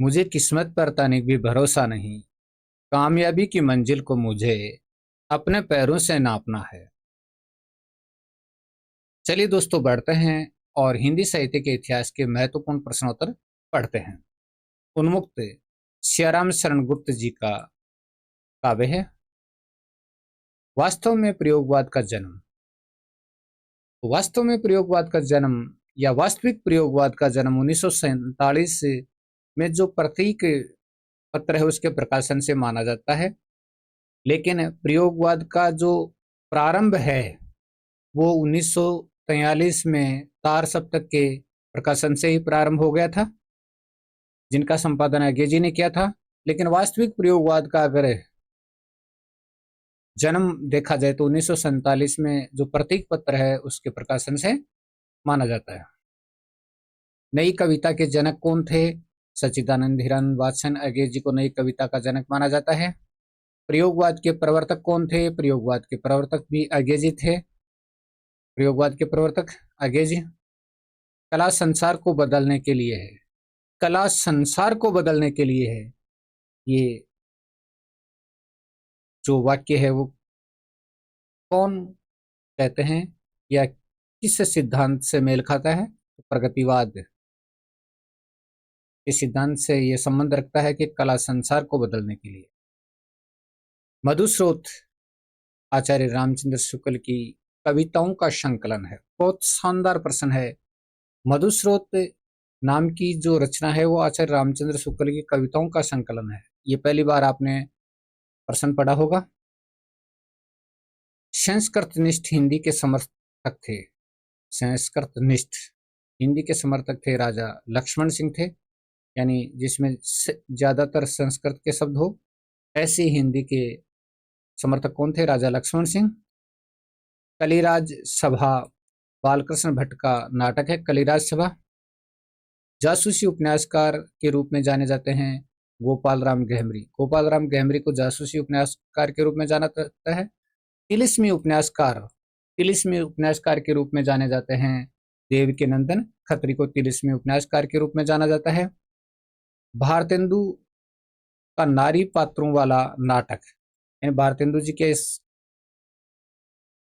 मुझे किस्मत पर तनिक भी भरोसा नहीं। कामयाबी की मंजिल को मुझे अपने पैरों से नापना है। चलिए दोस्तों, बढ़ते हैं और हिंदी साहित्य के इतिहास के महत्वपूर्ण प्रश्नोत्तर पढ़ते हैं। उन्मुक्त सियाराम शरण गुप्त जी का काव्य है वास्तव में प्रयोगवाद का जन्म। वास्तव में प्रयोगवाद का जन्म या वास्तविक प्रयोगवाद का जन्म 1947 में जो प्रतीक पत्र है उसके प्रकाशन से माना जाता है। लेकिन प्रयोगवाद का जो प्रारंभ है वो 1943 में तार सप्तक के प्रकाशन से ही प्रारंभ हो गया था, जिनका संपादन अंग्रेजी ने किया था। लेकिन वास्तविक प्रयोगवाद का अगर जन्म देखा जाए तो 1947 में जो प्रतीक पत्र है उसके प्रकाशन से माना जाता है। नई कविता के जनक कौन थे? सच्चिदानंद हिरन वात्सन अंग्रेजी को नई कविता का जनक माना जाता है। प्रयोगवाद के प्रवर्तक कौन थे? प्रयोगवाद के प्रवर्तक भी अंग्रेजी थे। प्रयोगवाद के प्रवर्तक अंग्रेजी। कला संसार को बदलने के लिए है। कला संसार को बदलने के लिए है, ये जो वाक्य है वो कौन कहते हैं या किस सिद्धांत से मेल खाता है? प्रगतिवाद के सिद्धांत से यह संबंध रखता है कि कला संसार को बदलने के लिए। मधुस्रोत आचार्य रामचंद्र शुक्ल की कविताओं का संकलन है। बहुत शानदार प्रश्न है। मधुस्रोत नाम की जो रचना है वो आचार्य रामचंद्र शुक्ल की कविताओं का संकलन है। ये पहली बार आपने प्रश्न पढ़ा होगा। संस्कृत निष्ठ हिंदी के समर्थक थे। संस्कृत निष्ठ हिंदी के समर्थक थे राजा लक्ष्मण सिंह थे, यानी जिसमें ज्यादातर संस्कृत के शब्द हो, ऐसी हिंदी के समर्थक कौन थे? राजा लक्ष्मण सिंह। कलिराज सभा बालकृष्ण भट्ट का नाटक है कलिराज सभा। जासूसी उपन्यासकार के रूप में जाने जाते हैं गोपाल राम गहमरी। गोपाल राम गहमरी को जासूसी उपन्यासकार के रूप में जाना जाता है। तिलिस्मी उपन्यासकार के रूप में जाने जाते हैं देवकी नंदन खत्री को तिलिस्मी उपन्यासकार के रूप में जाना जाता है। भारतेंदु का नारी पात्रों वाला नाटक, भारतेंदु जी के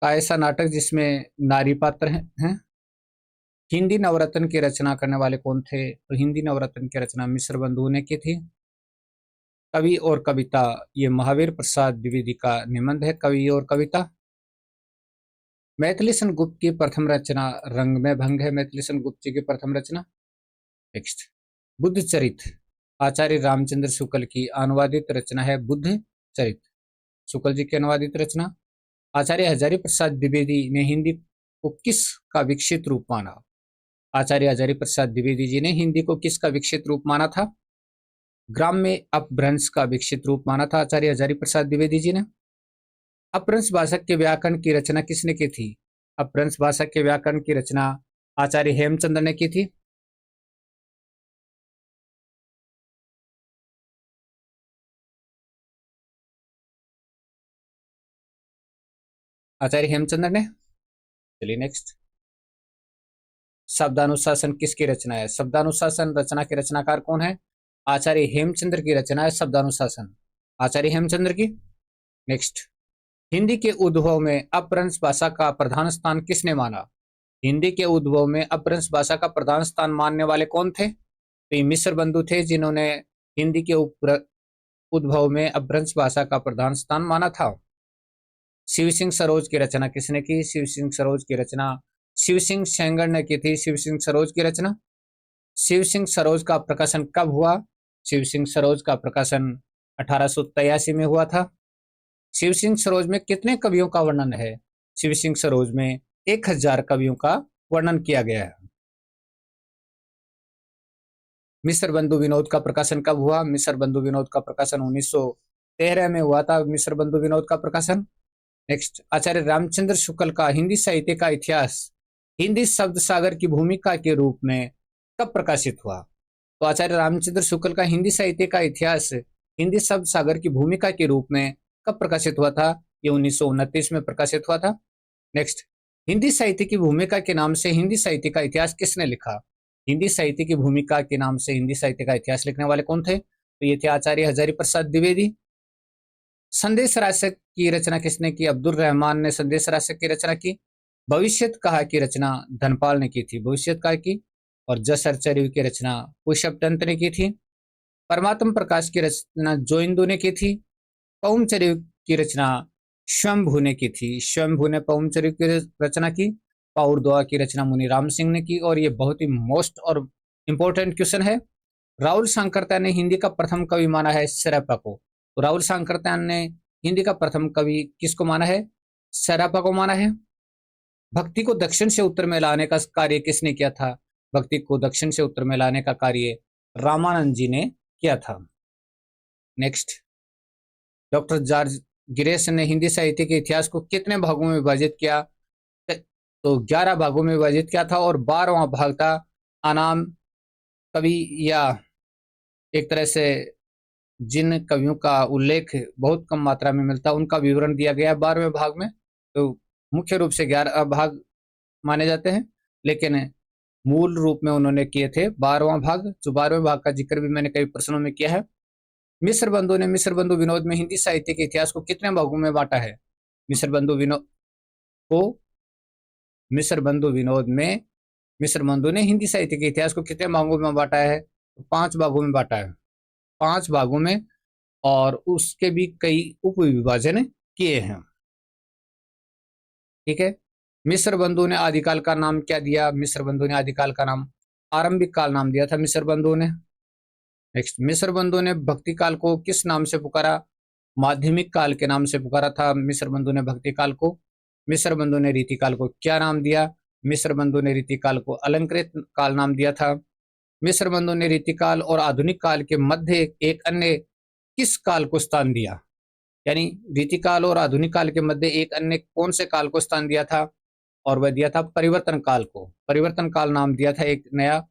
का ऐसा नाटक जिसमें नारी पात्र हैं। हिंदी नवरत्न की रचना करने वाले कौन थे? तो हिंदी नवरत्न की रचना मिश्र बंधु ने की थी। कवि और कविता, ये महावीर प्रसाद द्विवेदी का निबंध है कवि और कविता। मैथिलीशन गुप्त की प्रथम रचना रंग में भंग है। मैथिलीशन गुप्त जी की प्रथम रचना। नेक्स्ट, बुद्ध चरित आचार्य रामचंद्र शुक्ल की अनुवादित रचना है बुद्ध चरित, शुक्ल जी की अनुवादित रचना। आचार्य हजारी प्रसाद द्विवेदी ने हिंदी को किसका विकसित रूप माना? आचार्य हजारी प्रसाद द्विवेदी जी ने हिंदी को किसका विकसित रूप माना था? ग्राम्य अपभ्रंश का विकसित रूप माना था आचार्य हजारी प्रसाद द्विवेदी जी ने। अपभ्रंश भाषा के व्याकरण की रचना किसने की थी? अपभ्रंश भाषा के व्याकरण की रचना आचार्य हेमचंद्र ने की थी। आचार्य हेमचंद्र ने। चलिए नेक्स्ट, शब्दानुशासन किसकी रचना है? शब्दानुशासन रचना के रचनाकार कौन है? आचार्य हेमचंद्र की रचना है शब्दानुशासन, आचार्य हेमचंद्र की। नेक्स्ट, हिंदी के उद्भव में अपभ्रंश भाषा का प्रधान स्थान किसने माना? हिंदी के उद्भव में अपभ्रंश भाषा का प्रधान स्थान मानने वाले कौन थे? तो ये मिश्र बंधु थे जिन्होंने हिंदी के उद्भव में अपभ्रंश भाषा का प्रधान स्थान माना था। शिव सिंह सरोज की रचना किसने की? शिव सिंह सरोज की रचना शिव सिंह सेंगर ने की थी। शिव सिंह सरोज की रचना। शिव सिंह सरोज का प्रकाशन कब हुआ? शिव सिंह सरोज का प्रकाशन 1883 में हुआ था। शिव सिंह सरोज में कितने कवियों का वर्णन है? शिव सिंह सरोज में 1000 कवियों का वर्णन किया गया है। मिश्र बंधु विनोद का प्रकाशन कब हुआ? मिश्र बंधु विनोद का प्रकाशन 1913 में हुआ था। मिश्र बंधु विनोद का प्रकाशन। नेक्स्ट, आचार्य रामचंद्र शुक्ल का हिंदी साहित्य का इतिहास हिंदी शब्द सागर की भूमिका के रूप में कब प्रकाशित हुआ? तो आचार्य रामचंद्र शुक्ल का हिंदी साहित्य का इतिहास हिंदी शब्द सागर की भूमिका के रूप में कब प्रकाशित हुआ था? ये 1929 में प्रकाशित हुआ था। नेक्स्ट, हिंदी साहित्य की भूमिका के नाम से हिंदी साहित्य का इतिहास किसने लिखा? हिंदी साहित्य की भूमिका के नाम से हिंदी साहित्य का इतिहास लिखने वाले कौन थे? तो ये थे आचार्य हजारी प्रसाद द्विवेदी। संदेश राशक की रचना किसने की? अब्दुल रहमान ने संदेश राशक की रचना की। भविष्यत कहा की रचना धनपाल ने की थी, भविष्यत कहा की। और जसरचर्यु की रचना पुष्प दंत ने की थी। परमात्म प्रकाश की रचना जोइंदू ने की थी। पौमचर्यु की रचना स्वयंभू ने की थी, स्वयंभू ने पौमचर्यु की रचना की। पाउरदोआ की रचना मुनि राम सिंह ने की। और ये बहुत ही मोस्ट और इंपॉर्टेंट क्वेश्चन है। राहुल सांकरत्यान ने हिंदी का प्रथम कवि माना है सराफा को। तो राहुल सांकरत्यान ने हिंदी का प्रथम कवि किसको माना है? सराफा को माना है। भक्ति को दक्षिण से उत्तर में लाने का कार्य किसने किया था? भक्ति को दक्षिण से उत्तर में लाने का कार्य रामानंद जी ने किया था। नेक्स्ट, डॉक्टर जॉर्ज गिरेस ने हिंदी साहित्य के इतिहास को कितने भागों में विभाजित किया? तो 11 भागों में विभाजित किया था। और 12वां भाग था अनाम कवि, या एक तरह से जिन कवियों का उल्लेख बहुत कम मात्रा में मिलता उनका विवरण दिया गया है 12वें भाग में। तो मुख्य रूप से 11 भाग माने जाते हैं, लेकिन मूल रूप में उन्होंने किए थे 12वां भाग। जो 12वें भाग का जिक्र भी मैंने कई प्रश्नों में किया है। मिस्र बंधु ने मिस्र बंधु विनोद में हिंदी साहित्य के इतिहास को कितने भागों में बांटा है? मिस्र बंधु विनोद को मिस्र बंधु विनोद में मिस्र बंधु ने हिंदी साहित्य के इतिहास को कितने भागों में बांटा है? 5 भागों में बांटा है, 5 भागों में। और उसके भी कई उप विभाजन किए हैं। ठीक है। मिस्र बंधु ने आदिकाल का नाम क्या दिया? मिस्र बंधु ने आदिकाल का नाम आरंभिक काल नाम दिया था मिस्र बंधु ने। नेक्स्ट, मिस्र बंधु ने भक्ति काल को किस नाम से पुकारा? माध्यमिक काल के नाम से पुकारा था मिस्र बंधु ने भक्ति काल को। मिस्र बंधु ने रीति काल को क्या नाम दिया? मिस्र बंधु ने रीति काल को अलंकृत काल नाम दिया था। मिस्र बंधु ने रीति काल और आधुनिक काल के मध्य एक अन्य किस काल को स्थान दिया? यानी रीति काल और आधुनिक काल के मध्य एक अन्य कौन से काल को स्थान दिया था? और वह दिया था परिवर्तन काल को। परिवर्तन काल नाम दिया था एक नया।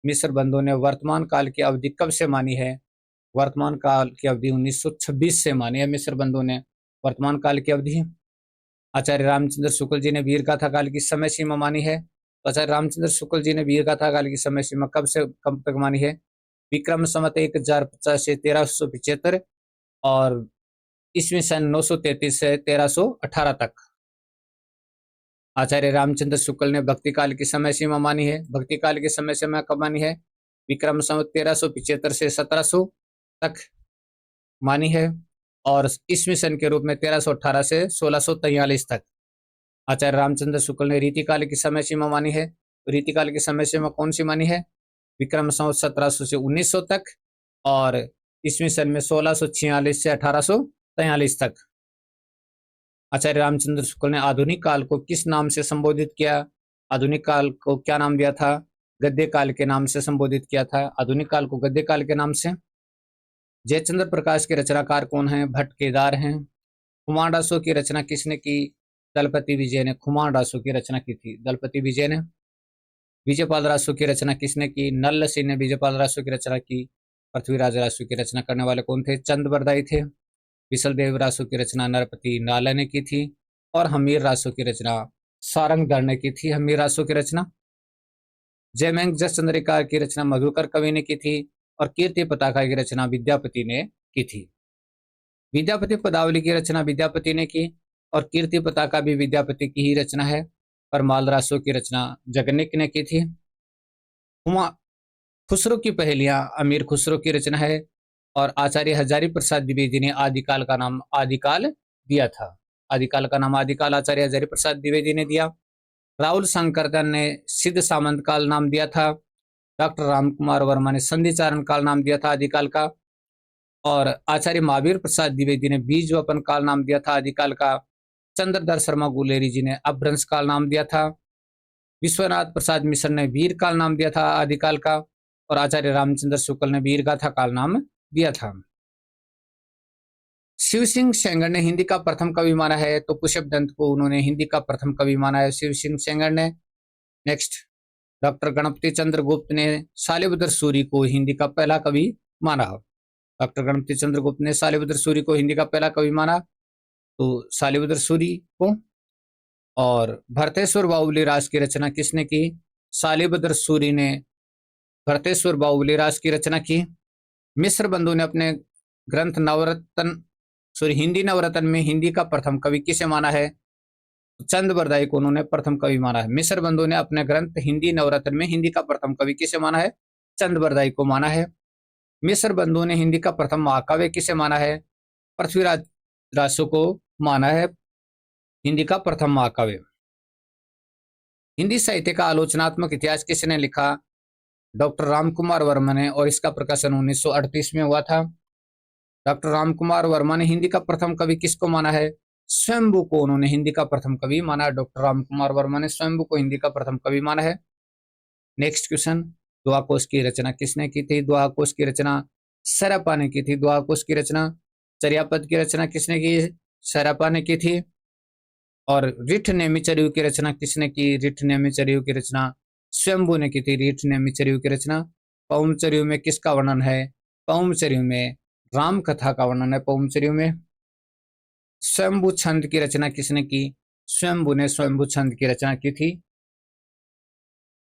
मिस्र बंधु ने वर्तमान काल की अवधि कब से मानी है? वर्तमान काल की अवधि 1926 से मानी है मिस्र बंधु ने वर्तमान काल की अवधि। आचार्य रामचंद्र शुक्ल जी ने वीर गाथा काल की समय सीमा मानी है। तो आचार्य रामचंद्र शुक्ल जी ने वीर गाथा काल की समय सीमा कब से कब तक मानी है? विक्रम संवत 1050 से 1375 और ईस्वी सन 933 से 1318 तक। आचार्य रामचंद्र शुक्ल ने भक्ति काल की समय सीमा मानी है। भक्ति काल की समय सीमा कब मानी है? विक्रम संवत 1375 से 1700 तक मानी है। और ईस्वी सन के रूप में 1318 से 1643 तक। आचार्य रामचंद्र शुक्ल ने रीति काल की समय सीमा मानी है। तो रीति काल की समय सीमा कौन सी मानी है? विक्रम संवत 1700 से 1900 तक और ईस्वी सन में 1646 से 1843 तक। आचार्य रामचंद्र शुक्ल ने आधुनिक काल को किस नाम से संबोधित किया? आधुनिक काल को क्या नाम दिया था? गद्य काल के नाम से संबोधित किया था आधुनिक काल को, गद्य काल के नाम से। जयचंद्र प्रकाश के रचनाकार कौन हैं? भट्ट केदार हैं। खुमानडासो की रचना किसने की? दलपति विजय ने खुमानडासो की रचना की थी, दलपति विजय ने। विजयपाल रासो की रचना किसने की? नल्ल सिंह ने विजयपाल रासो की रचना की। पृथ्वीराज रासो की रचना करने वाले कौन थे? चंद बरदाई थे। विसल देव रासो की रचना नरपति नाला ने की थी। और हमीर रासो की रचना सारंगधर ने की थी, हमीर रासो की रचना। जयमेंग जसचंद्रिका की रचना मधुकर कवि ने की थी। और कीर्ति पताका की रचना विद्यापति ने की थी। विद्यापति पदावली की रचना विद्यापति ने की और कीर्ति पताका भी विद्यापति की ही रचना है। पर माल रासो की रचना जगन्निक ने की थी। खुसरो की पहेलियां अमीर खुसरो की रचना है। और आचार्य हजारी प्रसाद द्विवेदी ने आदिकाल का नाम आदिकाल दिया था। आदिकाल का नाम आदिकाल आचार्य हजारी प्रसाद द्विवेदी ने दिया। राहुल सांकरत्यान ने सिद्ध सामंत काल नाम दिया था। डॉक्टर रामकुमार वर्मा ने संधिचारण काल नाम दिया था आदिकाल का। और आचार्य महावीर प्रसाद द्विवेदी ने बीज वपन काल नाम दिया था आदिकाल का। चंद्रधर शर्मा गुलेरी जी ने अपभ्रंश काल नाम दिया था। विश्वनाथ प्रसाद मिश्र ने वीर काल नाम दिया था आदिकाल का। और आचार्य रामचंद्र शुक्ल ने वीर गाथा काल नाम दिया था। शिव सिंह सेंगर ने हिंदी का प्रथम कवि माना है। तो पुष्प दंत को उन्होंने हिंदी का प्रथम कवि माना है, शिव सिंह सेंगर ने। नेक्स्ट, डॉक्टर गणपति चंद्र गुप्त ने शालिभद्र सूरी को हिंदी का पहला कवि माना। डॉक्टर गणपति चंद्र गुप्त ने शालिभद्र सूरी को हिंदी का पहला कवि माना। तो शालिभद्र सूरी को। और भरतेश्वर बाहुबली राज की रचना किसने की? शालिभद्र सूरी ने भरतेश्वर बाहुबली राज की रचना की। मिश्र बंधु ने अपने ग्रंथ नवरत्न हिंदी नवरत्न में हिंदी का प्रथम कवि किसे माना है? चंद बरदाई को उन्होंने प्रथम कवि माना है। मिश्र बंधु ने अपने ग्रंथ हिंदी नवरत्न में हिंदी का प्रथम कवि किसे माना है? चंद बरदाई को माना है। मिश्र बंधु ने हिंदी का प्रथम महाकाव्य किसे माना है? पृथ्वीराज रासो को माना है हिंदी का प्रथम महाकाव्य। हिंदी साहित्य का आलोचनात्मक इतिहास किसने लिखा? डॉक्टर रामकुमार वर्मा ने, और इसका प्रकाशन 1938 में हुआ था। डॉक्टर रामकुमार वर्मा ने हिंदी का प्रथम कवि किसको माना है? स्वयंभू को उन्होंने हिंदी का प्रथम कवि माना है। डॉक्टर रामकुमार वर्मा ने स्वयंभू को हिंदी का प्रथम कवि माना है। नेक्स्ट क्वेश्चन, दोहा कोश की रचना किसने की थी? दोहा कोश की रचना सरपा ने की थी। दोहा कोश की रचना चर्यापद की रचना किसने की? सरपा ने की थी। और रिठ नेमिचर्यु की रचना किसने की? रिठ नेमिचर्यु की रचना स्वयंभू ने की थी। रिठ नेमिचर्यु की रचना। पौमचर्यु में किसका वर्णन है? पौमचर्यु में राम कथा का वर्णन है। पौमचर्यु में। स्वयंभू छंद की रचना किसने की? स्वयंभू ने स्वयंभू छंद की रचना की थी।